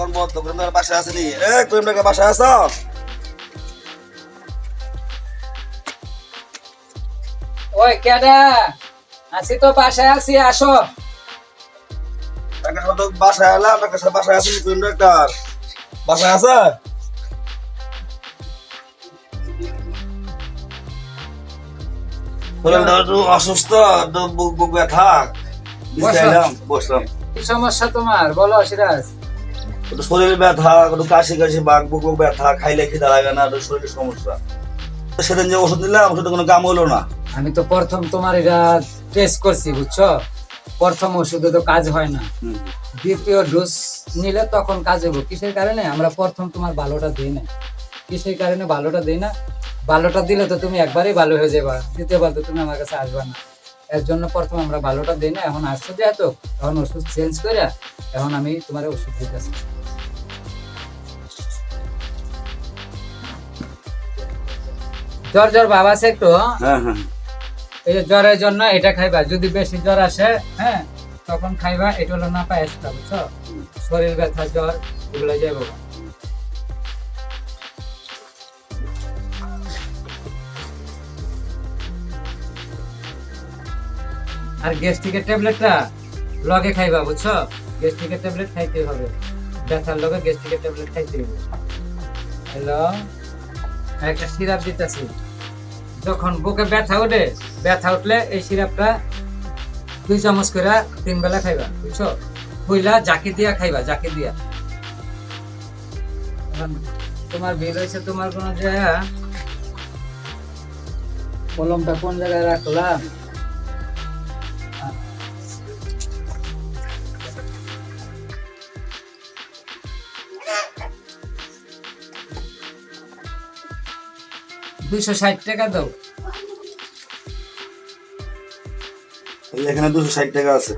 Phone বন্ধ করিম দার বাসায় আছে নি করিম দার বাসায় আছো ওই কেডা আছি তো বাসায় আছি আসো টাকা তো বাসায় এলাম টাকা বাসায় আছে নি করিম ডাক্তার বাসায় আছে শরীরটা একটু অসুস্থ বুক বুক ব্যথা বিছাইলাম বসলাম কি সমস্যা তোমার বলো সিরাজ একটু শরীর ব্যথা একটু কাশি কাশি বাঘ বুক বুক ব্যথা খাইলে খিদা লাগে না একটু শরীরের সমস্যা সেদিন যে ওষুধ নিলাম ওষুধে কোনো কাম হলো না আমি তো প্রথম তোমার এটা টেস্ট করছি বুঝছো প্রথম ওষুধে তো কাজ হয় না দ্বিতীয় ডোজ নিলে তখন কাজ হবে কিসের কারণে আমরা প্রথম তোমার ভালোটা দিই না কিসের কারণে ভালোটা দিই না ভালোটা দিলে তো তুমি একবারই ভালো হয়ে যাবা দ্বিতীয়বার তো তুমি আমার কাছে আসবা না এর জন্য প্রথম আমরা ভালোটা দিই না এখন আসছো যেহেতু এখন ওষুধ চেঞ্জ করে এখন আমি তোমার ওষুধ দিতেছি জ্বর জ্বর ভাব আছে একটু হ্যাঁ হ্যাঁ এই যে জ্বরের জন্য এটা খাইবা যদি বেশি জ্বর আসে হ্যাঁ তখন খাইবা এটা হলো না পায়েসটা বুঝছো শরীর ব্যথা জ্বর এগুলো যাবো আর গ্যাস্ট্রিকের ট্যাবলেটটা লগে খাইবা বুঝছো গ্যাস্ট্রিকের ট্যাবলেট খাইতে হবে ব্যথার লগে গ্যাস্ট্রিকের ট্যাবলেট খাইতে হবে হ্যালো একটা সিরাপ দিতেছি যখন বুকে ব্যথা ওঠে ব্যথা উঠলে এই সিরাপটা 2 চামচ করে 3 বেলা খাইবা বুঝছো হইলা জাকি দিয়া খাইবা জাকি দিয়া তোমার বিল হয়েছে তোমার কোন জায়গা কলমটা কোন জায়গায় রাখলাম 260 টাকা দাও এখানে 260 টাকা আছে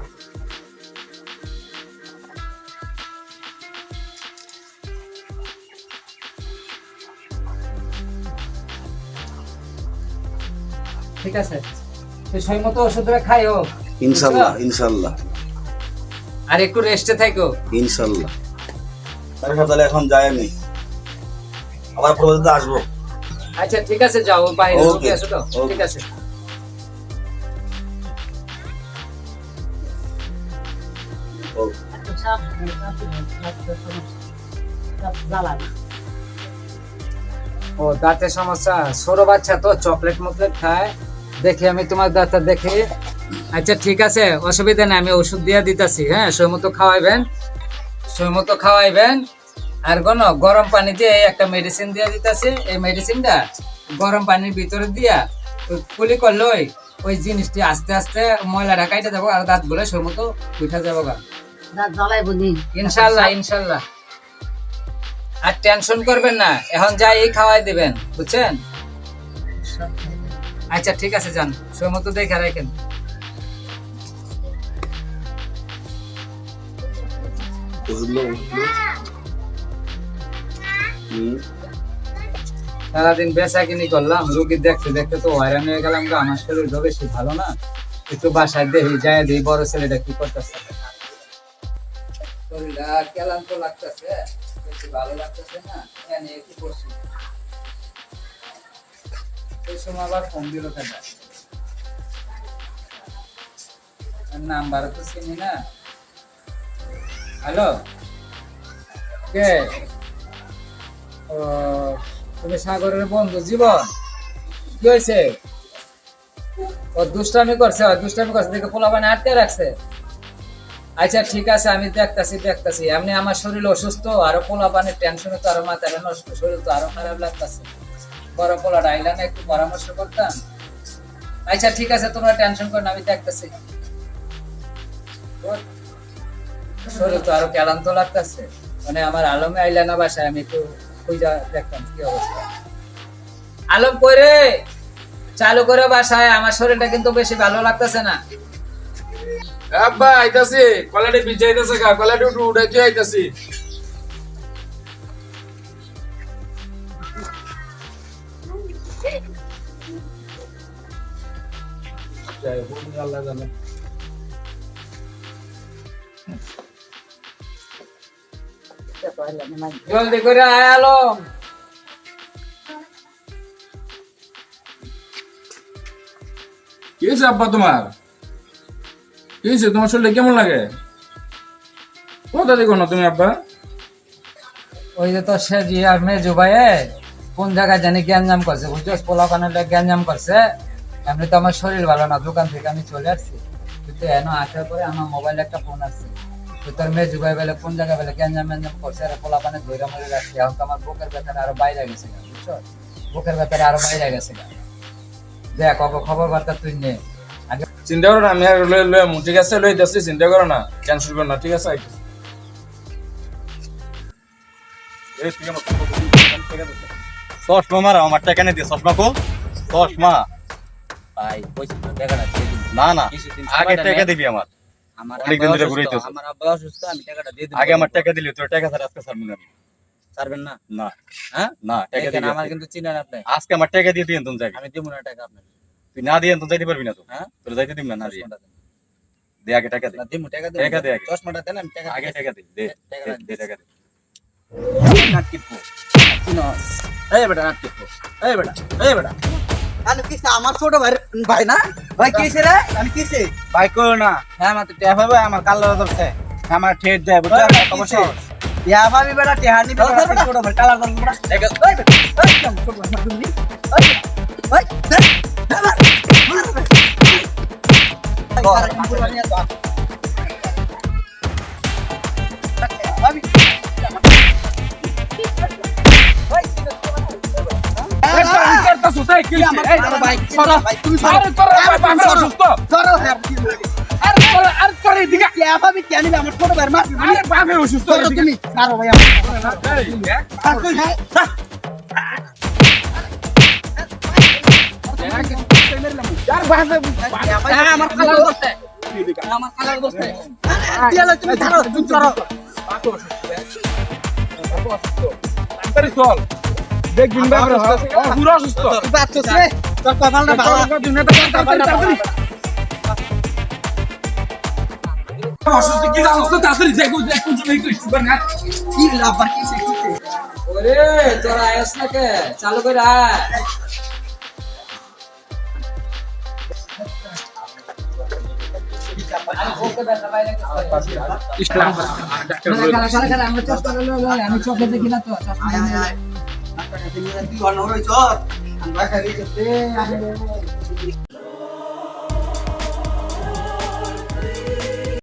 ঠিক আছে তো সেই মতো ওষুধটা খাইও ইনশাআল্লাহ ইনশাআল্লাহ আর একটু রেস্টে থাকো ইনশাআল্লাহ তাহলে এখন যাই আমি আবার পরবর্তীতে আসবো আচ্ছা ঠিক আছে যাও বাইরে ওকে আসো তো ঠিক আছে ও দাঁতের সমস্যা ছোট বাচ্চা তো চকলেট মকলেট খায় দেখি আমি তোমার দাঁতটা দেখি আচ্ছা ঠিক আছে অসুবিধা নেই আমি ওষুধ দিয়ে দিতেছি হ্যাঁ সময় মতো খাওয়াইবেন আর গরম পানি দিয়ে একটা মেডিসিন দিয়ে দিতেছি এই মেডিসিনটা গরম পানির ভিতরে দিয়া কুলি করলে ওই জিনিসটি আস্তে আস্তে ময়লাটা কাইটে যাবো আর দাঁত গুলো সময় মতো উঠা যাবো গা ইনশাল্লাহ ইনশাল্লাহ আর টেনশন করবেন না এখন যাই খাওয়াই দিবেন বুঝছেন আচ্ছা ঠিক আছে যান সময় মতো দেখে রাখেন সারাদিন বেচা কিনি করলাম রুগী দেখতে দেখতে তো হয়রান হয়ে গেলাম আমার শরীরটা বেশি ভালো না একটু বাসায় দেখি যাই দিই বড় ছেলেটা কি করতেছে শরীরটা ক্লান্ত লাগতেছে বেশি ভালো লাগতেছে না এনে একটু বসি ওই সময় আবার ফোন দিল কেন নাম্বার তো চিনি না হ্যালো কে ও তুমি সাগরের বন্ধু জীবন কি হয়েছে ও দুষ্টামি করছে দেখে পোলাপানে আটকে রাখছে আচ্ছা ঠিক আছে আমি দেখতাছি এমনি আমার শরীর অসুস্থ আরো পোলাপানের টেনশনে তো আরো মাথায় নষ্ট শরীর তো আরো খারাপ লাগতেছে বড় পোলা ডাইলা না একটু পরামর্শ করতাম আচ্ছা ঠিক আছে তোমরা টেনশন করো না আমি দেখতাছি শরীর তো আরো ক্লান্ত লাগতেছে মানে আমার আলমে আইলা না বাসায় আমি একটু খুঁজা দেখতাম কি অবস্থা আলম কইরে চালু করে বাসায় আমার শরীরটা কিন্তু বেশি ভালো লাগতেছে না আব্বা আইতাছি কলাটি ভিজাইতেছে গা কলাটি উঠাইতে আইতাছি জয় হোক আল্লাহ জানে জলদি করে আয় আলম। কি হয়েছে আব্বা তোমার? কি হয়েছে তোমার শরীরে কেমন লাগে? কোথা দেখো না তুমি আব্বা? ওই যে তোর সে জি আর মেজু ভাই কোন জায়গায় জানি গ্যাঞ্জাম করছে, বুঝছস? পোলাপানের গ্যাঞ্জাম করছে। এমনি তো আমার শরীর ভালো না, দোকান থেকে আমি চলে আসছি, কিন্তু এনো আসার পরে আমার মোবাইলে একটা ফোন আসছে, তো তোর মেজু ভাই বলে কোন জায়গায় বলে গ্যাঞ্জাম ম্যাঞ্জাম করছে, আর পোলাপানে ধৈর্য মরে রাখছে। এখন তো আমার বুকের ব্যথাটা আরো বাইরে গেছে, বুঝছো? বুকের ব্যথাটা আরো বাইরে গেছে। দেখ খবর বার্তা তুই নে আগে। চিন্তা করো না, আমি আর লই ঠিক আছে, লই যাচ্ছি, চিন্তা করো না, টেনশন করো না, ঠিক আছে? চশমা মারা আমার টাকা নিয়ে দিয়ে চশমা কো চশমা ভাই কইছি তো টাকাটা দিয়ে দিন। না না কিছুদিন আগে সময় টাকা দেন। দিবি আমার আমার অনেকদিন আব্বা ধরে অসুস্থ, ঘুরাইতেছে। আমার আব্বা অসুস্থ, আমি টাকাটা দিয়ে দিব। আগে আমার টাকা দিলি তোর টাকা ছাড়া আজকে ছাড়বো না আমি। ছাড়বেন না? না হ্যাঁ না টাকা দেখেন, দিবি আমার আজকে। কিন্তু চিনেন আপনি। আজকে আমার টাকা দিয়ে দিন তুমি যাবি, আমি দিব না টাকা আপনার। তুই না দিয়ে তুমি যাইতে পারবি না তো। হ্যাঁ তোর যাইতে দিবি না, না দিয়ে চশমাটা দেন। দে আগে টাকা দে, না দিব টাকা টাকা দে দেন। আগে। চশমাটা দেন, আমি টাকা আগে টাকা দে, দে টাকা দে টাকা দে। নাটকিপো চিনস। এই বেটা নাটকিপো, এই বেটা, এই বেটা। আমি কিসে আমার ছোট ভাই ভাই না ভাই কিসে রে আমি কিসে ভাই কইও না, হ্যাঁ আমার তো ট্যাপ হবে, আমার কালো ধরছে, আমার ঠেট যায়, বুঝছো? অবশ্য ইয়া ভাবি বেটা টেহানি বেটা ছোট ভাই কালা করব বেটা টাকা ওই বেটা ওই কেমন ছোট ভাই তুমি ওই ওই ভাবি কেন আমার ছোট ভাই মার তুমি কারো ভাই আমার কালা করতে আমার কালা করতে দিয়ালে তুমি ধরো তুমি ধরো চল দেখবিন পুরো অসুস্থ। বাচ্চা রে তোর কপালটা ভালো অসুস্থ কি অসুস্থ, তাড়াতাড়ি যাই কি লাভ বাকি শিখতে ওরে তোরা আয়স না কে, চালু করে আয়। আমরা চশমা আমি চোখে দেখি না তো, চশমা নিয়ে আয়। তুই অন্য রইছ আমরা খালি করতে